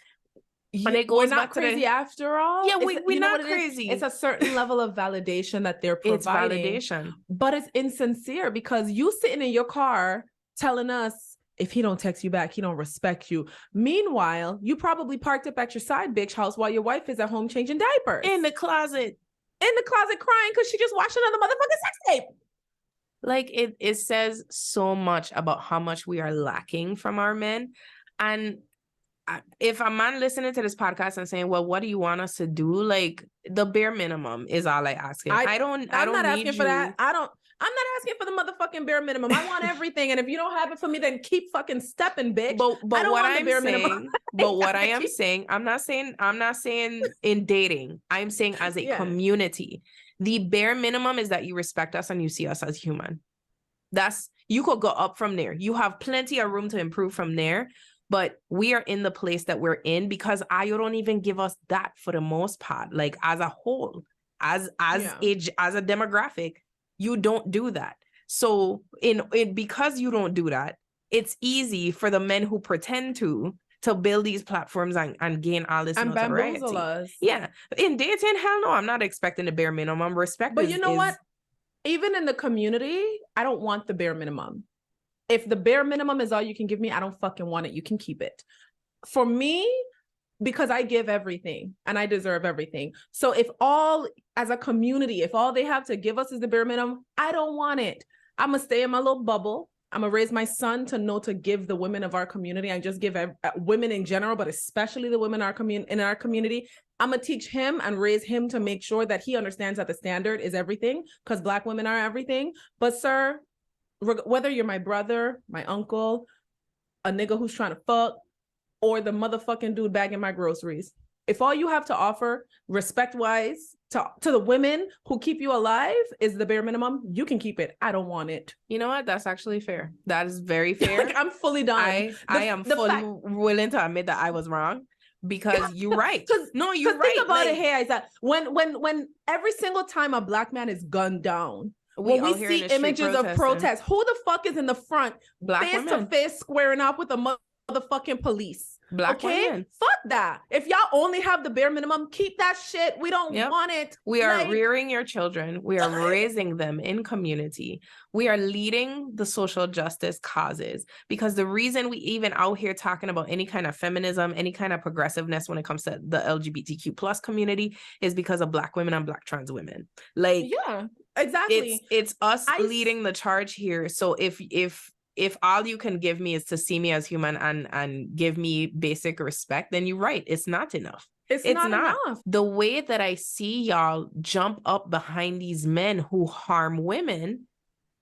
and it we're goes not back to crazy after all. Yeah, It's- we're you know not what it is? crazy. It's a certain level of validation that they're It's providing. validation. But it's insincere because you sitting in your car telling us if he don't text you back, he don't respect you. Meanwhile, you probably parked up at your side bitch house while your wife is at home changing diapers. In the closet. In the closet crying because she just watched another motherfucking sex tape. Like it says so much about how much we are lacking from our men. And if a man listening to this podcast and saying, well, what do you want us to do? Like the bare minimum is all I ask him. I'm not asking for that. I'm not asking for the motherfucking bare minimum. I want everything. And if you don't have it for me, then keep fucking stepping, bitch. But I don't what want the I'm bare saying, minimum. but what I am saying, I'm not saying in dating. I'm saying as a community. The bare minimum is that you respect us and you see us as human. You could go up from there. You have plenty of room to improve from there. But we are in the place that we're in because you don't even give us that for the most part. Like as a whole, as a demographic, you don't do that. So because you don't do that, it's easy for the men who pretend to build these platforms and gain all this notoriety. Bamboozle us. Yeah. In dating, hell no, I'm not expecting the bare minimum. Respect. But you know what? Even in the community, I don't want the bare minimum. If the bare minimum is all you can give me, I don't fucking want it. You can keep it. For me, because I give everything and I deserve everything. So as a community, if all they have to give us is the bare minimum, I don't want it. I'm going to stay in my little bubble. I'm going to raise my son to know to give the women of our community. I just give women in general, but especially the women in our community. I'm going to teach him and raise him to make sure that he understands that the standard is everything because Black women are everything. But sir, whether you're my brother, my uncle, a nigga who's trying to fuck, or the motherfucking dude bagging my groceries, if all you have to offer, respect-wise, to the women who keep you alive is the bare minimum, you can keep it. I don't want it. You know what? That's actually fair. That is very fair. Like, I'm fully done. I am fully willing to admit that I was wrong. Because you're right. You're right. Think about it here is that when every single time a Black man is gunned down, when we see images of protests, who the fuck is in the front, face to face, squaring up with the motherfucking police? Black women. Fuck that. If y'all only have the bare minimum, keep that shit. We don't want it. We are rearing your children. We are raising them in community. We are leading the social justice causes because the reason we even out here talking about any kind of feminism, any kind of progressiveness when it comes to the LGBTQ plus community is because of Black women and Black trans women. Like, yeah, exactly. It's us leading the charge here. So if all you can give me is to see me as human and give me basic respect, then you're right. It's not enough. It's not enough. The way that I see y'all jump up behind these men who harm women,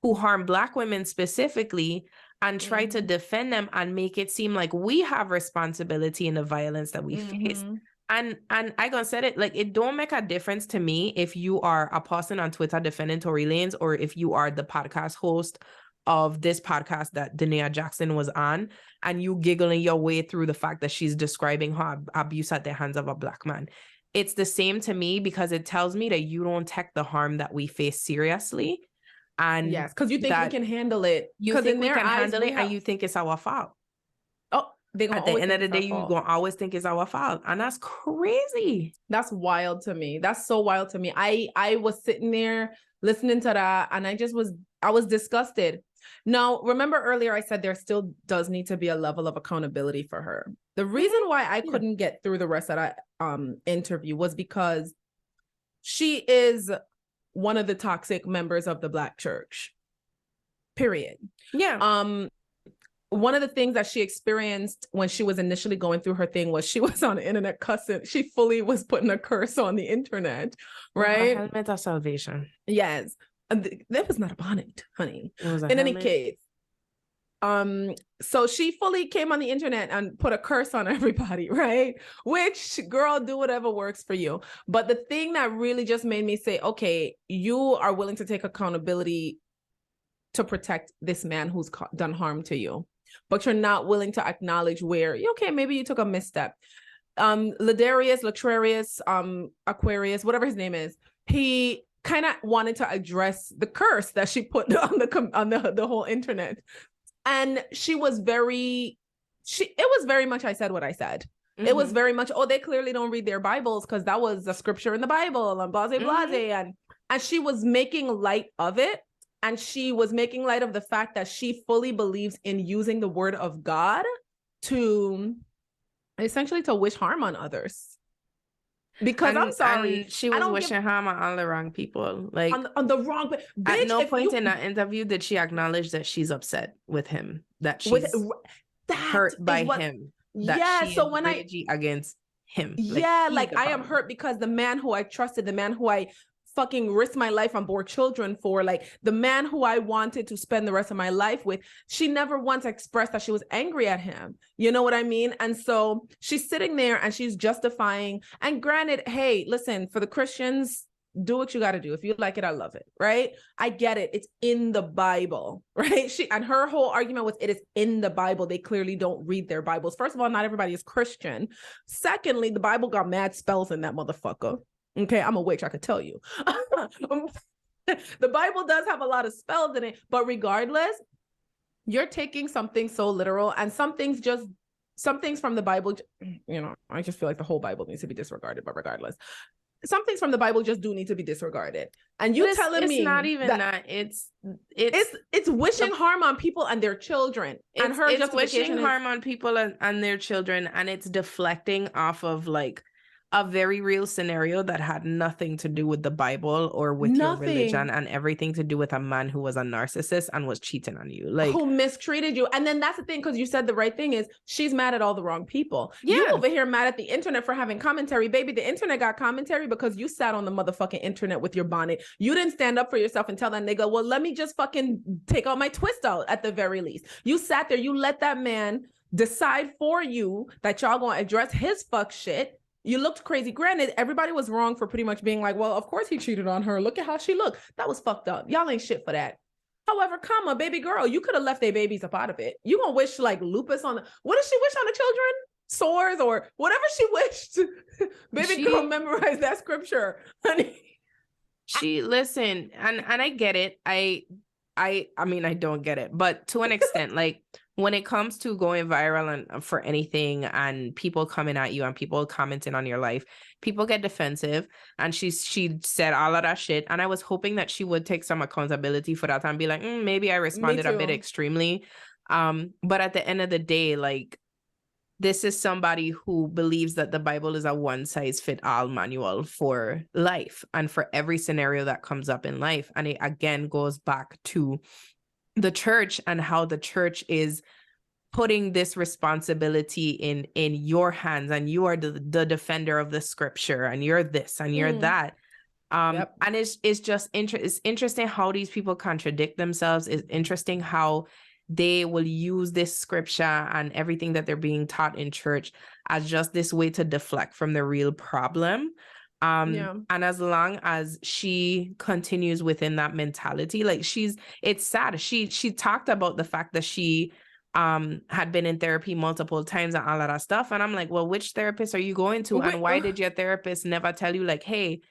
who harm Black women specifically, and try to defend them and make it seem like we have responsibility in the violence that we face. And I gonna say it, like, it don't make a difference to me if you are a person on Twitter defending Tory Lanez or if you are the podcast host of this podcast that Derrick Jaxn was on and you giggling your way through the fact that she's describing her abuse at the hands of a Black man. It's the same to me because it tells me that you don't take the harm that we face seriously. And yes, because you think we can handle it. You think we can handle it and you think it's our fault. Oh, at the end of the day, you're going to always think it's our fault. And that's crazy. That's wild to me. That's so wild to me. I was sitting there listening to that and I was disgusted. Now, remember earlier I said there still does need to be a level of accountability for her. The reason why I couldn't get through the rest of that interview was because she is one of the toxic members of the Black church. Period. Yeah. One of the things that she experienced when she was initially going through her thing was she was on the internet cussing. She fully was putting a curse on the internet, right? Helmet of salvation. Yes. That was not a bonnet, honey. In any case, so she fully came on the internet and put a curse on everybody, right? Which, girl, do whatever works for you. But the thing that really just made me say, okay, you are willing to take accountability to protect this man who's done harm to you. but you're not willing to acknowledge where, okay, maybe you took a misstep. Latrarius, Aquarius, whatever his name is, he kind of wanted to address the curse that she put on the whole internet. And it was very much, I said what I said. Mm-hmm. It was very much, they clearly don't read their Bibles because that was a scripture in the Bible and blase, and she was making light of it. And she was making light of the fact that she fully believes in using the word of God to essentially to wish harm on others. Because I'm sorry, she was wishing harm on all the wrong people. Like on the wrong. Bitch, at no point in that interview did she acknowledge that she's upset with him, that she's hurt by him. That she so when against him. Like I am hurt because the man who I trusted, the man who I fucking risked my life and bore children for, like the man who I wanted to spend the rest of my life with, she never once expressed that she was angry at him. You know what I mean? And so she's sitting there and she's justifying, and granted, hey, listen, for the Christians, do what you got to do. If you like it, I love it. Right? I get it. It's in the Bible, right? And her whole argument was, it is in the Bible. They clearly don't read their Bibles. First of all, not everybody is Christian. Secondly, the Bible got mad spells in that motherfucker. Okay, I'm a witch, I could tell you. The Bible does have a lot of spells in it, but regardless, you're taking something so literal, and some things from the Bible, I just feel like the whole Bible needs to be disregarded, but regardless, some things from the Bible just do need to be disregarded. And you telling me it's not even that it's wishing harm on people and their children. And it's wishing harm on people and their children, and it's deflecting off of like a very real scenario that had nothing to do with the Bible or with your religion, and everything to do with a man who was a narcissist and was cheating on you, like who mistreated you. And then that's the thing, because you said the right thing is she's mad at all the wrong people. Yeah. You over here mad at the internet for having commentary. Baby, the internet got commentary because you sat on the motherfucking internet with your bonnet. You didn't stand up for yourself and tell that nigga, well, let me just fucking take out my twist out at the very least. You sat there, you let that man decide for you that y'all gonna address his fuck shit. You looked crazy. Granted, everybody was wrong for pretty much being like, well, of course he cheated on her. Look at how she looked. That was fucked up. Y'all ain't shit for that. However, baby girl, you could have left their babies up out of it. You gonna wish like lupus on what did she wish on the children? Sores or whatever she wished. Baby girl memorized that scripture. Honey. Listen, and I get it. I mean, I don't get it, but to an extent, like when it comes to going viral and for anything and people coming at you and people commenting on your life, people get defensive. And she said all of that shit. And I was hoping that she would take some accountability for that and be like, maybe I responded a bit extremely. But at the end of the day, like, this is somebody who believes that the Bible is a one-size-fits-all manual for life and for every scenario that comes up in life. And it again goes back to the church and how the church is putting this responsibility in your hands, and you are the defender of the scripture, and you're this and you're that. And it's just it's interesting how these people contradict themselves. It's interesting how they will use this scripture and everything that they're being taught in church as just this way to deflect from the real problem. And as long as she continues within that mentality, like it's sad. She talked about the fact that she had been in therapy multiple times and all of that stuff. And I'm like, well, which therapist are you going to? And why did your therapist never tell you like, hey,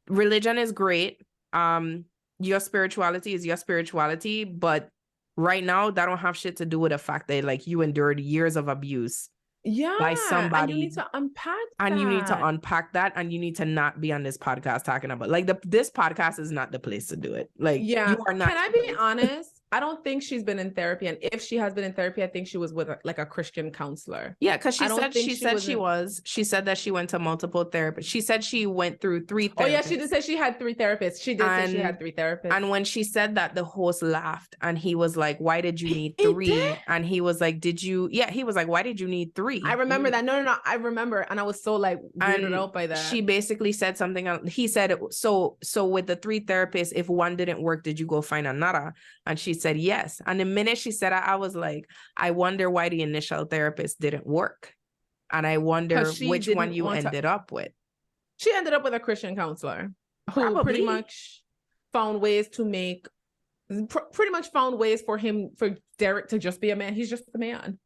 religion is great. Your spirituality is your spirituality, but right now that don't have shit to do with the fact that like you endured years of abuse. By somebody, and you need to unpack that. And you need to unpack that, and you need to not be on this podcast talking about like this podcast is not the place to do it. Like, you are not. Can I be honest? I don't think she's been in therapy, and if she has been in therapy, I think she was with like a Christian counselor. Yeah, because she said that she went to multiple therapists. She said she went through 3 therapists. Oh yeah, she did say she had 3 therapists. She did say she had 3 therapists. And when she said that, the host laughed, and he was like, "Why did you need 3?" And he was like, "Did you?" Yeah, he was like, "Why did you need 3?" I remember that. No, I remember, and I was so like weirded out by that. She basically said something else. He said, "So with the 3 therapists, if one didn't work, did you go find another?" And she said, "Yes." And the minute she said it, I was like, I wonder why the initial therapist didn't work. And I wonder which one you ended up with. She ended up with a Christian counselor who pretty much found ways to make pretty much found ways for Derrick to just be a man. He's just a man.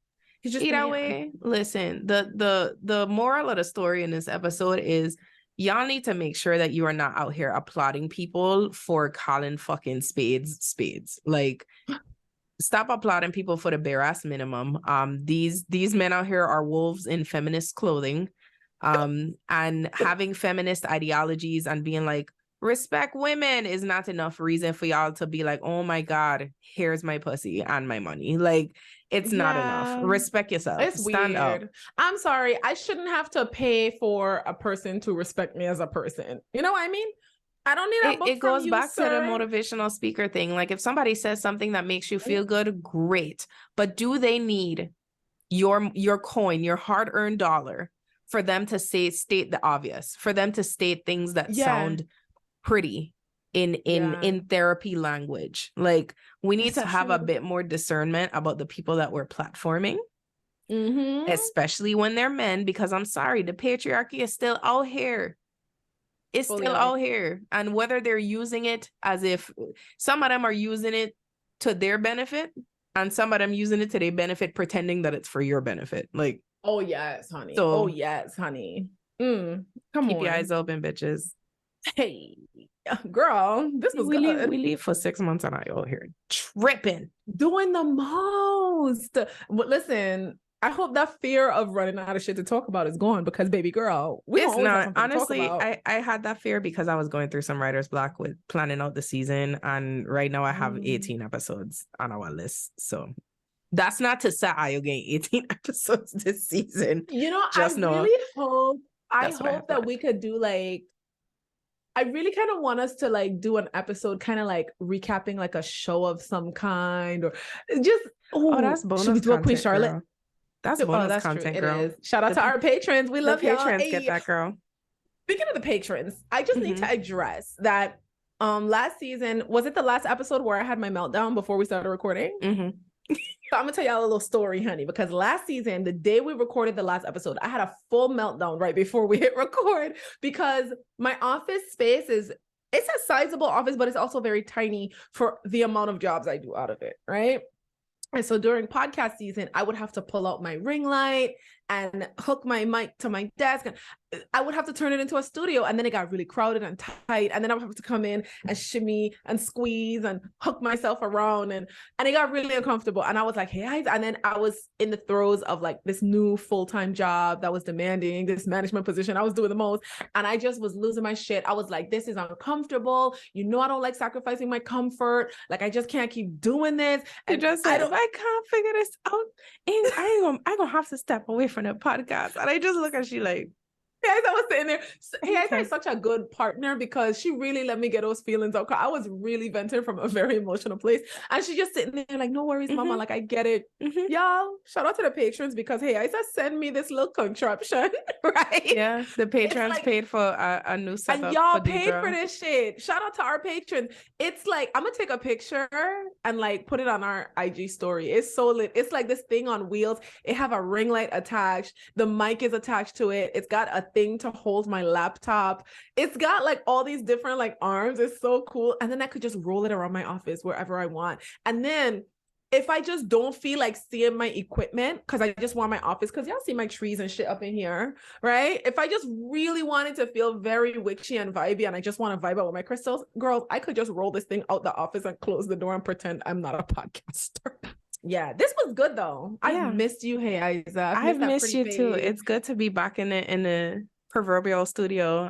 He's just either way. Listen, the moral of the story in this episode is y'all need to make sure that you are not out here applauding people for calling fucking spades. Like, stop applauding people for the bare ass minimum. These men out here are wolves in feminist clothing, and having feminist ideologies and being like, respect women is not enough reason for y'all to be like, oh my God, here's my pussy and my money. Like, it's not enough. Respect yourself. It's Stand weird. up. I'm sorry. I shouldn't have to pay for a person to respect me as a person. You know what I mean? I don't need a book. It goes from back you, to the sir. motivational speaker thing. Like, if somebody says something that makes you feel good, great. But do they need your coin, your hard-earned dollar, for them to state the obvious, for them to state things that sound pretty in therapy language? Like, we need to have a bit more discernment about the people that we're platforming, especially when they're men, because I'm sorry, the patriarchy is still out here. It's still out here. And whether they're using it as if some of them are using it to their benefit and some of them using it to their benefit, pretending that it's for your benefit. Like, oh yes, honey. So, oh yes, honey. Come keep on. your eyes open, bitches. Hey, girl, this was good. We leave for 6 months and I out here tripping. Doing the most. But listen, I hope that fear of running out of shit to talk about is gone, because baby girl, it's not. Honestly, I had that fear because I was going through some writer's block with planning out the season, and right now I have 18 episodes on our list. So that's not to say I'll gain 18 episodes this season. You know, Just really hope that we could do like, I really kind of want us to like do an episode kind of like recapping like a show of some kind, or just that's bonus. Should we do a Queen Charlotte? Girl. That's bonus content, true. girl. It is. Shout out to our patrons. We love the patrons. Get that, girl. Speaking of the patrons, I just need to address that last season, was it the last episode where I had my meltdown before we started recording? So I'm gonna tell y'all a little story, honey, because last season, the day we recorded the last episode, I had a full meltdown right before we hit record, because my office space it's a sizable office, but it's also very tiny for the amount of jobs I do out of it, right? And so during podcast season, I would have to pull out my ring light and hook my mic to my desk, and I would have to turn it into a studio. And then it got really crowded and tight. And then I would have to come in and shimmy and squeeze and hook myself around. And it got really uncomfortable. And I was like, hey, and then I was in the throes of like this new full-time job that was demanding this management position. I was doing the most. And I just was losing my shit. I was like, this is uncomfortable. You know, I don't like sacrificing my comfort. Like, I just can't keep doing this. And you just said, I can't figure this out. And I ain't gonna have to step away from the podcast. And I just look at you like, I was sitting there. Hey, is such a good partner, because she really let me get those feelings out. I was really venting from a very emotional place, and she just sitting there like, no worries, mama. Like, I get it. Y'all, shout out to the patrons, because hey, I said send me this little contraption, right? Yeah, the patrons paid for a new setup, and y'all paid for this shit. Shout out to our patrons. It's like, I'm gonna take a picture and like put it on our IG story. It's so lit. It's like this thing on wheels. It have a ring light attached. The mic is attached to it. It's got a thing to hold my laptop. It's got like all these different like arms. It's so cool. And then I could just roll it around my office wherever I want. And then if I just don't feel like seeing my equipment, because I just want my office, because y'all see my trees and shit up in here, right? If I just really wanted to feel very witchy and vibey, and I just want to vibe out with my crystals, girls, I could just roll this thing out the office and close the door and pretend I'm not a podcaster. Yeah, this was good though. I missed you, hey Isa. I've missed you too. It's good to be back in the proverbial studio.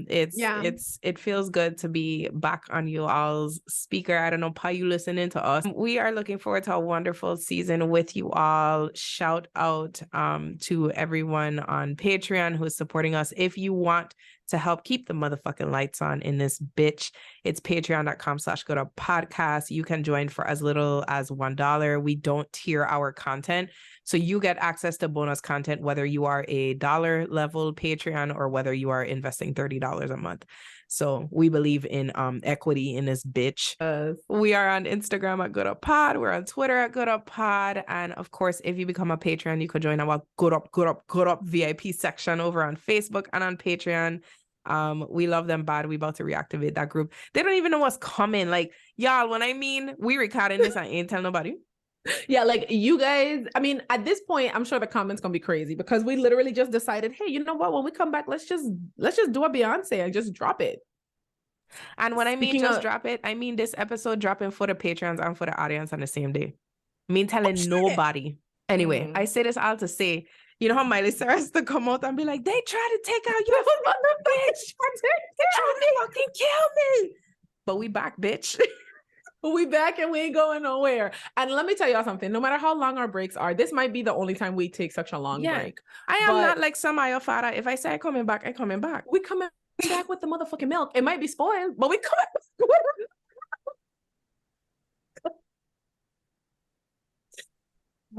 It feels good to be back on you all's speaker. I don't know how you listening to us. We are looking forward to a wonderful season with you all. Shout out to everyone on Patreon who is supporting us. If you want to help keep the motherfucking lights on in this bitch, it's patreon.com/goodupodcast. You can join for as little as $1. We don't tier our content, so you get access to bonus content whether you are a $1 level Patreon or whether you are investing $30 a month. So we believe in equity in this bitch. We are on Instagram at GoodUpPod. We're on Twitter at GoodUpPod. And of course, if you become a Patreon, you could join our Good Up VIP section over on Facebook and on Patreon. We love them bad. We about to reactivate that group. They don't even know what's coming. Like, y'all, when I mean we recording this, I ain't tell nobody. Yeah, like you guys, I mean, at this point, I'm sure the comments gonna be crazy because we literally just decided, hey, you know what? When we come back, let's just do a Beyonce and just drop it. And when I mean drop it, I mean this episode dropping for the Patreons and for the audience on the same day. I mean telling nobody. Anyway, I say this all to say, you know how Miley Cyrus to come out and be like, they try to take out your mother, bitch. They try to fucking kill me. But we back, bitch. We back and we ain't going nowhere. And let me tell y'all something. No matter how long our breaks are, this might be the only time we take such a long break. I am not like some of your father. If I say I'm coming back, I'm coming back. We coming back with the motherfucking milk. It might be spoiled, but we coming back.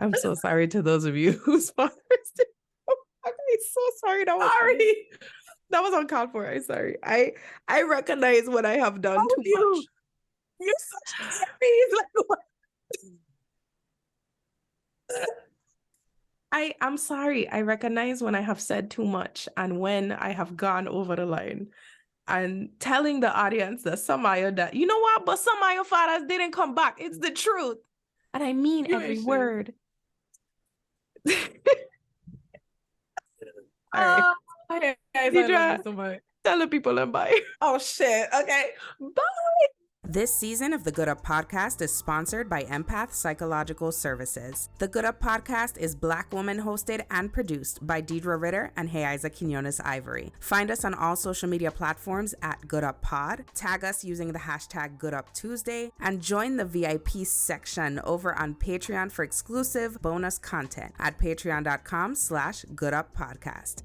I'm so sorry to those of you whose fathers did. I'm so sorry. That was uncalled for. I'm sorry. I recognize what I have done too much. You're such a series. Like, what? I'm sorry. I recognize when I have said too much and when I have gone over the line, and telling the audience that some of you that, you know what, but some of your fathers didn't come back. It's the truth. And I mean every word. All right. Okay, guys, I love you so much. Tell the people and bye. Oh shit. Okay. Bye. This season of the Good Up Podcast is sponsored by Empath Psychological Services. The Good Up Podcast is Black woman hosted and produced by Deidre Ritter and Heiza Quinones Ivory. Find us on all social media platforms at Good Up Pod. Tag us using the hashtag Good Up Tuesday and join the VIP section over on Patreon for exclusive bonus content at patreon.com/GoodUpPodcast.